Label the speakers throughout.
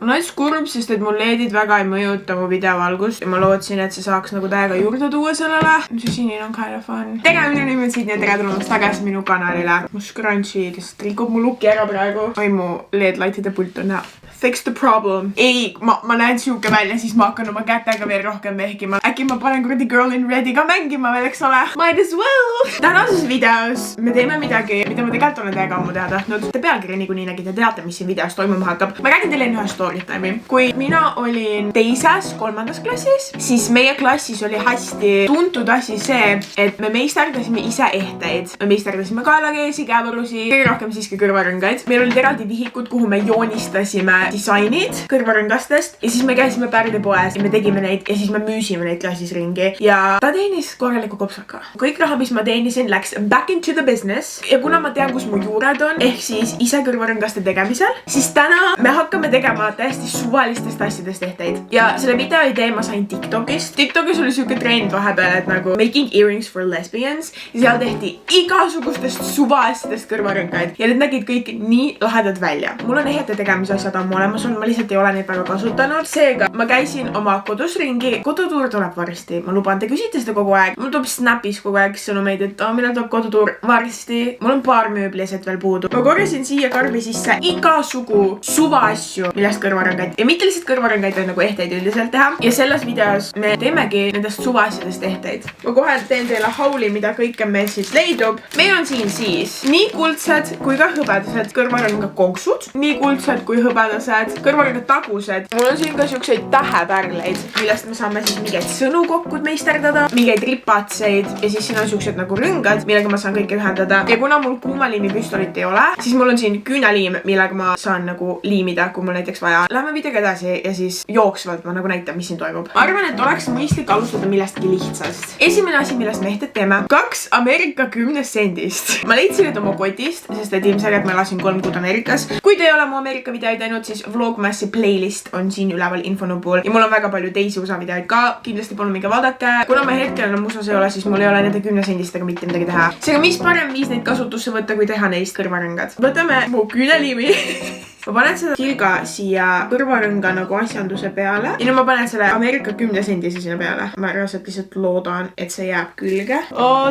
Speaker 1: mul on kurb, sest et mul LED-id väga ei mõjuta mu videovalgust ja ma lootsin, et see saaks nagu täiega juurde tuua sellele. See sinine on kind of fun. Tere, minu nimi on Sidney ja tere tulemast tagasi minu kanalile. Mu scrunchie lihtsalt rikub mu looki ära praegu. Oi, mu LED-lightide pult on hea. Fix the problem. Ei, ma näen siuke välja, siis ma hakkan oma kätega veel rohkem vehkima. Äkki ma panen kuradi Girl in Red'i ka mängima veel, eks ole? Might as well! Tänases videos me teeme midagi, mida ma tegelikult olen täiega ammu teha tahtnud. Te pealkirja niikuinii nägite, teate, mis siin videos toimuma hakkab. Ma räägin teile ühe story time'i. Kui mina olin teises, 3. klassis, siis meie klassis oli hästi tuntud asi see, et me meisterdasime ise ehteid. Me meisterdasime kaelakeesi, käevarusi, kõige rohkem siiski kõrvarõngaid. Meil olid eraldi vihikud, kuhu me joonistasime disainid kõrvarõngastest ja siis me käisime pärdepoes ja me tegime neid ja siis me müüsime neid klassis ringi ja ta teenis korraliku kopsaka. Kõik raha, mis ma teenisin, läks back into the business ja kuna ma tean, kus mu juured on, ehk siis ise kõrvarõngaste tegemisel, siis täna me hakkame tegema täiesti suvalistest asjadest ehteid. Ja selle video idee ma sain TikTokist. TikTokis oli siuke trend vahepeal, et nagu making earrings for lesbians ja seal tehti igasugustest suvaasjadest kõrvarõngaid ja need nägid kõik nii lahedad välja. Mul on ehete tegemise asjad ammu olemas on, ma lihtsalt ei ole neid väga kasutanud. Seega ma käisin oma kodus ringi. Kodutuur tuleb varsti. Ma luban, te küsite seda kogu aeg. Mul tuleb Snapis kogu aeg sõnumeid, et millal tuleb kodutuur varsti. Mul on paar mööbliaset veel puudu. Ma korjasin siia karbi sisse igasugu suvaasju, millest kõrvarõngaid ja mitte lihtsalt kõrvarõngaid, vaid nagu ehteid üldiselt teha. Ja selles videos me teemegi nendest suvaasjadest ehteid. Ma kohe teen teile hauli, mida kõike meil siis leidub. Meil on siin siis nii kuldsed kui ka hõbedased kõrvarõnga konksud, nii kuldsed kui hõbedased kõrvarõngad tagused. Mul on siin ka siukseid tähepärleid, millest me saame siis mingeid sõnukokkud meisterdada, mingeid ripatseid ja siis siin on siuksed nagu rõngad, millega ma saan kõike ühendada. Ja kuna mul kuumaliimi püstolit ei ole, siis mul on siin küünaliim, millega ma saan nagu liimida, kui mul näiteks vaja. Lähme videoga edasi ja siis jooksvalt ma nagu näitan, mis siin toimub. Ma arvan, et oleks mõistlik alustada millestki lihtsast. Esimene asi, millest me ehted teeme, 2 Ameerika 10 sendist. Ma leidsin need oma kotist, sest et ilmselgelt ma elasin 3 kuud Ameerikas. Kui te ei ole mu Ameerika videoid näinud, siis Vlogmassi playlist on siin üleval infonupul ja mul on väga palju teisi USA videoid ka, kindlasti palun minge vaadake. Kuna ma hetkel enam USA-s ei ole, siis mul ei ole nende 10 sendistega mitte midagi teha. Seega mis parem viis neid kasutusse võtta, kui teha neist kõrvarõngad. Võtame mu küüneliimi. Ma panen seda kilga siia kõrvarõnga nagu asjanduse peale ja nüüd ma panen selle Ameerika 10 sendise sinna peale. Ma reaalselt lihtsalt loodan, et see jääb külge.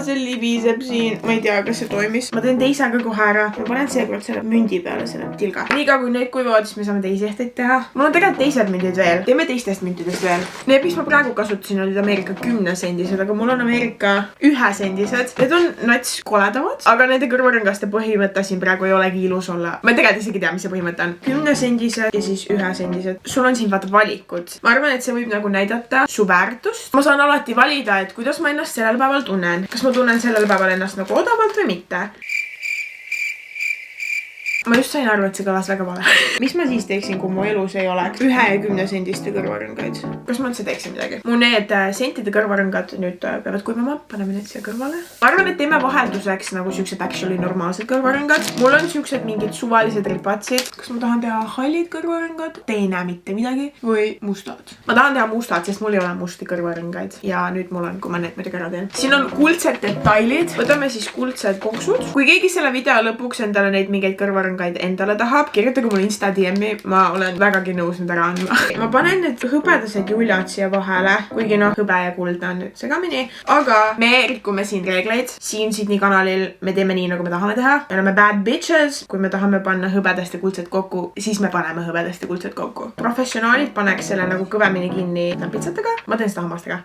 Speaker 1: See libiseb siin. Ma ei tea, kas see toimis. Ma teen teise ka kohe ära. Ma panen seekord selle mündi peale selle tilga. Nii ka kui need kuivavad, siis me saame teisi ehteid teha. Mul on tegelikult teised mündid veel. Teeme teistest mündidest veel. Need, mis ma praegu kasutasin, olid Ameerika 10 sendised, aga mul on Ameerika 1 sendised. Need on nats koledavad, aga nende kõrvarõngaste põhimõte siin praegu ei olegi ilus olla. Ma tegelikult isegi tea, mis see põhimõte on. 10 sendised ja siis 1 sendised. Sul on siin vaata valikud. Ma arvan, et see võib nagu näidata su väärtust. Ma saan alati valida, et kuidas ma ennast sellel päeval tunnen. Kas ma tunnen sellel päeval ennast nagu odavalt või mitte. Ma just sain aru, et see kõlas väga vale. Mis ma siis teeksin, kui mu elus ei oleks 1 ja 10 sendiste kõrvarõngaid? Kas ma üldse teeksin midagi? Mu need sentide kõrvarõngad nüüd peavad kuivama. Paneme need siia kõrvale. Ma arvan, et teeme vahelduseks nagu siuksed actually normaalsed kõrvarõngad. Mul on siuksed mingid suvalised ripatsid. Kas ma tahan teha hallid kõrvarõngad? Te ei näe mitte midagi. Või mustad? Ma tahan teha mustad, sest mul ei ole musti kõrvarõngaid. Ja nüüd mul on, kui ma need muidugi ära teen. Siin on kuldsed detailid. Võtame siis kuldsed konksud. Kui keegi selle video lõpuks endale neid mingeid kõrvarõngaid endale tahab, kirjutage mul Insta DM-i, ma olen vägagi nõus nüüd ära andma. Ma panen need hõbedased juljad siia vahele, kuigi noh, hõbe ja kuldne on nüüd segamini, aga me rikume siin reegleid. Siin Sidney kanalil me teeme nii, nagu me tahame teha. Me oleme bad bitches, kui me tahame panna hõbedast ja kuldset kokku, siis me paneme hõbedast ja kuldset kokku. Professionaalid paneks selle nagu kõvemini kinni pitsatega. Ma teen seda hammastega.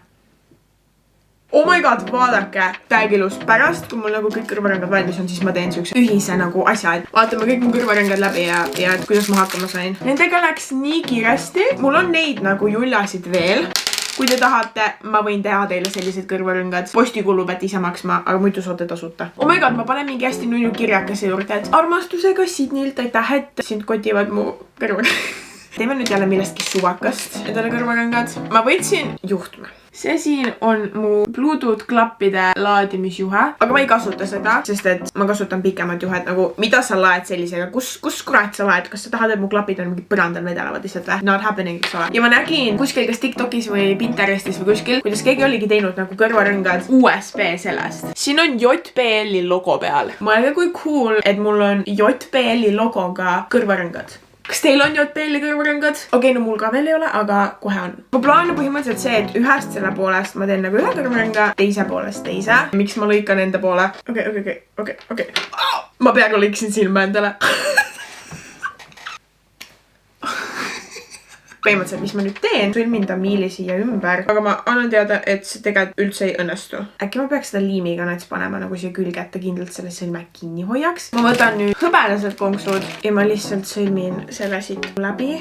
Speaker 1: Oh my god, vaadake, täiega ilus. Pärast, kui mul nagu kõik kõrvarõngad valmis on, siis ma teen siukse ühise nagu asja, et vaatame kõik mu kõrvarõngad läbi ja et kuidas ma hakkama sain. Nendega läks nii kiiresti. Mul on neid nagu jullasid veel. Kui te tahate, ma võin teha teile sellised kõrvarõngad. Posti kulub, et ise maksma, aga muidu saate tasuta. Oh my god, ma panen mingi hästi nunnu kirjakese juurde, et armastusega Sidneylt aitäh, et sind kotivad mu kõrvarõngad. Teeme nüüd jälle millestki suvakast endale kõrvarõngad. Ma võtsin juhtme. See siin on mu Bluetooth klappide laadimisjuhe, aga ma ei kasuta seda, sest et ma kasutan pikemat juhet, nagu mida sa laed sellisega, kus kurat sa laed, kas sa tahad, et mu klapid on mingi põrandal vedelevad lihtsalt või? Not happening, eks ole. Ja ma nägin kuskil kas TikTokis või Pinterestis või kuskil, kuidas keegi oligi teinud nagu kõrvarõngad USB sellest. Siin on JBL-i logo peal. Mõelge kui cool, et mul on JBL-i logoga kõrvarõngad. kas teil on JBL-i kõrvarõngad? Okei, no mul ka veel ei ole, aga kohe on. Mu plaan on põhimõtteliselt see, et ühest selle poolest ma teen nagu ühe kõrvarõnga, teise poolest teise. Miks ma lõikan enda poole? Okei. Ma peaaegu lõiksin silma endale. Põhimõtteliselt, mis ma nüüd teen, sõlmin tamiili siia ümber, aga ma annan teada, et see tegelikult üldse ei õnnestu. Äkki ma peaks seda liimiga nats panema nagu siia külge, et ta kindlalt selle sõlme kinni hoiaks. Ma võtan nüüd hõbedased konksud ja ma lihtsalt sõlmin selle siit läbi.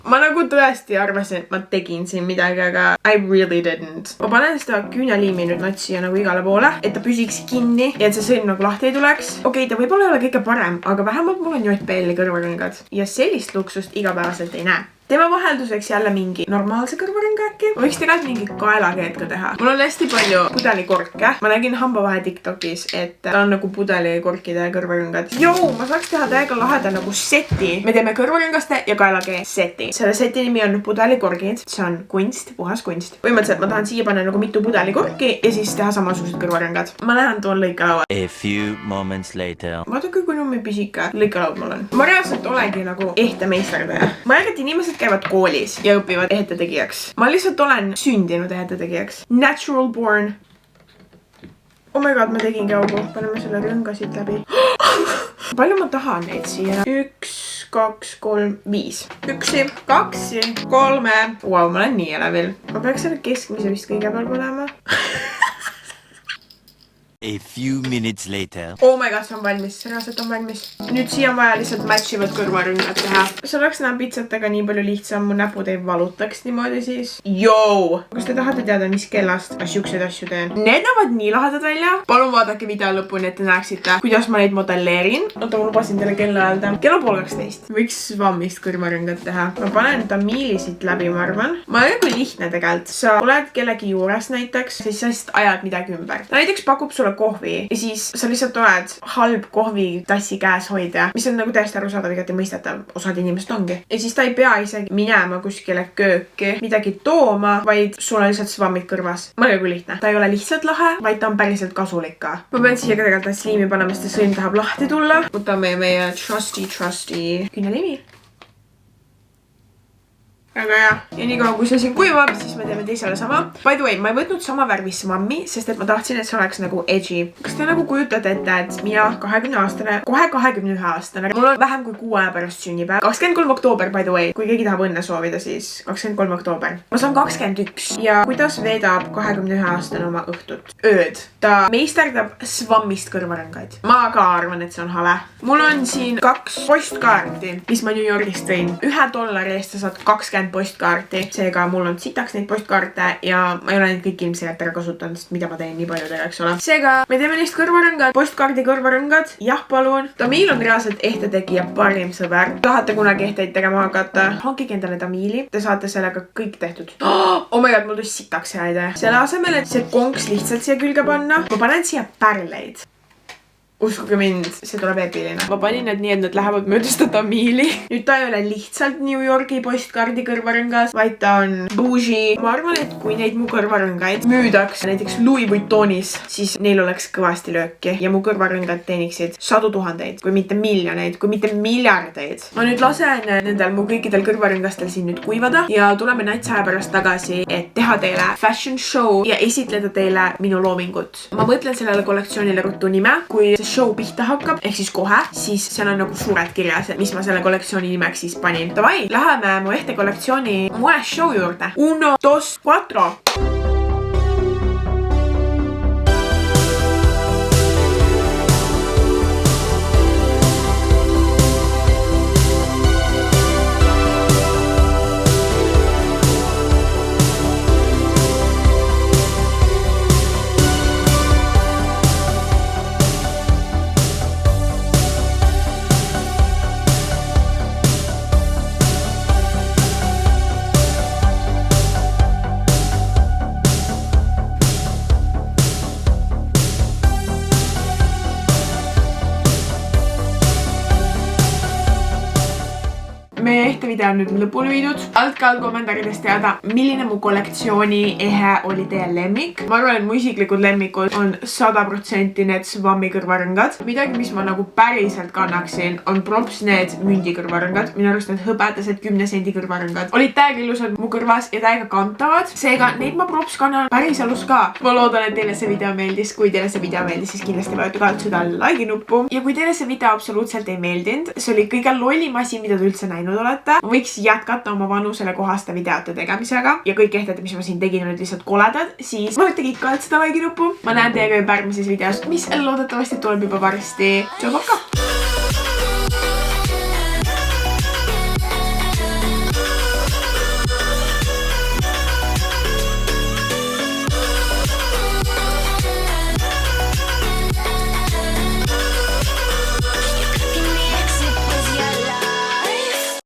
Speaker 1: Ma nagu tõesti arvasin, et ma tegin siin midagi, aga I really didn't. Ma panen seda küünaliimi nüüd nats siia nagu igale poole, et ta püsiks kinni ja et see sõlm nagu lahti ei tuleks. Okei, ta võib-olla ei ole kõige parem, aga vähemalt mul on JBL-i kõrvarõngad ja sellist luksust igapäevaselt ei näe. Teeme vahelduseks jälle mingi normaalse kõrvarõnga äkki. Ma võiks tegelikult mingi kaelakeed ka teha. Mul on hästi palju pudelikorke. Ma nägin hambavahe TikTokis, et ta on nagu pudelikorkide kõrvarõngad. Jou, ma saaks teha täiega laheda nagu seti. Me teeme kõrvarõngaste ja kaelakee seti. Selle seti nimi on pudelikorgid. See on kunst, puhas kunst. Põhimõtteliselt ma tahan siia panna nagu mitu pudelikorki ja siis teha samasugused kõrvarõngad. Ma lähen toon lõikalaua.
Speaker 2: A few moments later.
Speaker 1: Vaadake, kui nummi pisika lõikalaud mul on. Ma reaalselt olengi nagu ehte meisterdaja. Ma arvan, et inimesed käivad koolis ja õpivad ehetetegijaks. Ma lihtsalt olen sündinud ehetetegijaks. Natural born. Oh my god, ma tegingi augu. Paneme selle rõnga siit läbi. Palju ma tahan neid siia? 1, 2, 3, 5. 1, 2, 3. Wow, ma olen nii elevil. Ma peaks selle keskmise vist kõige peal panema.
Speaker 2: A few minutes later.
Speaker 1: Oh my god, see on valmis, reaalselt on valmis. Nüüd siia on vaja lihtsalt matchivad kõrvarõngad teha. See oleks näha pitsatega nii palju lihtsam, mu näpud ei valutaks niimoodi siis. Jou! Kas te tahate teada, mis kellast ma siukseid asju teen? Need näevad nii lahedad välja. Palun vaadake video lõpuni, et te näeksite, kuidas ma neid modelleerin. Oota, ma lubasin teile kella öelda. Kell on 11:30. Võiks svammist kõrvarõngad teha. Ma panen tamiili siit läbi, ma arvan. Ma ei ole lihtne tegelikult. Sa oled kellegi juures näiteks, siis sa lihtsalt ajad midagi ümber. Näiteks pakub sulle kohvi ja siis sa lihtsalt oled halb kohvitassi käes hoidja, mis on nagu täiesti arusaadav, igati mõistetav. Osad inimesed ongi. Ja siis ta ei pea isegi minema kuskile kööki, midagi tooma, vaid sul on lihtsalt svammid kõrvas. Mõelge kui lihtne. Ta ei ole lihtsalt lahe, vaid ta on päriselt kasulik ka. Ma pean siia ka tegelikult sliimi panema, sest sõlm tahab lahti tulla. Võtame meie trusty küünaliimi. Aga jah, ja nii kaua kui see siin kuivab, siis me teeme teisele sama. By the way, ma ei võtnud sama värvis mammi, sest et ma tahtsin, et see oleks nagu edgy. Kas te nagu kujutate ette, et mina 20-aastane, kohe 21-aastane, mul on vähem kui 6 aja pärast sünnipäev. 23. oktoober, by the way, kui keegi tahab õnne soovida, siis 23. oktoober. Ma saan 21 ja kuidas veedab 21-aastane oma õhtut? Ööd. Ta meisterdab svammist kõrvarõngaid. Ma ka arvan, et see on hale. Mul on siin 2 postkaarti, mis ma New Yorgist tõin. $1 eest sa saad 20 postkaarti, seega mul on sitaks neid postkaarte ja ma ei ole neid kõik ilmselt ära kasutanud, sest mida ma teen nii paljudega, eks ole. Seega me teeme neist kõrvarõngad, postkaardi kõrvarõngad. Jah, palun. Tamiil on reaalselt ehtetegija parim sõber. Tahate kunagi ehteid tegema hakata? Hankige endale tamiili. Te saate sellega kõik tehtud. Oh my god, mul tuli sitaks hea idee. Selle asemel, et see konks lihtsalt siia külge panna, ma panen siia pärleid. Uskuge mind, see tuleb epiline. Ma panin need nii, et nad lähevad mööda seda tamiili. Nüüd ta ei ole lihtsalt New Yorgi postkaardi kõrvarõngas, vaid ta on bougie. Ma arvan, et kui neid mu kõrvarõngaid müüdaks näiteks Louis Vuittonis, siis neil oleks kõvasti lööki ja mu kõrvarõngad teeniksid 100 000, kui mitte miljoneid, kui mitte miljardeid. Ma nüüd lasen nendel mu kõikidel kõrvarõngastel siin nüüd kuivada ja tuleme natsaja pärast tagasi, et teha teile fashion show ja esitleda teile minu loomingut. Ma mõtlen sellele kollektsioonile ruttu nime, kui show pihta hakkab, ehk siis kohe, siis seal on nagu suured kirjas, mis ma selle kollektsiooni nimeks siis panin. Davai, läheme mu ehte kollektsiooni moeshow juurde. 1, 2, 4. on nüüd lõpuni viidud. Andke all kommentaarides teada, milline mu kollektsiooni ehe oli teie lemmik. Ma arvan, et mu isiklikud lemmikud on 100% need Swami kõrvarõngad. Midagi, mis ma nagu päriselt kannaksin, on props need mündikõrvarõngad. Minu arust need hõbedased 10 sendi kõrvarõngad olid täiega ilusad mu kõrvas ja täiega kantavad. Seega neid ma props kannan päriselus ka. Ma loodan, et teile see video meeldis. Kui teile see video meeldis, siis kindlasti vajutage seda like nuppu. Ja kui teile see video absoluutselt ei meeldinud, see oli kõige lollim asi, mida te üldse näinud olete. Ma võiks jätkata oma vanusele kohaste videote tegemisega ja kõik ehted, mis ma siin tegin, olid lihtsalt koledad, siis vajutage ikka seda like nuppu. Ma näen teiega juba järgmises videos, mis loodetavasti tuleb juba varsti. Tšau, pakka!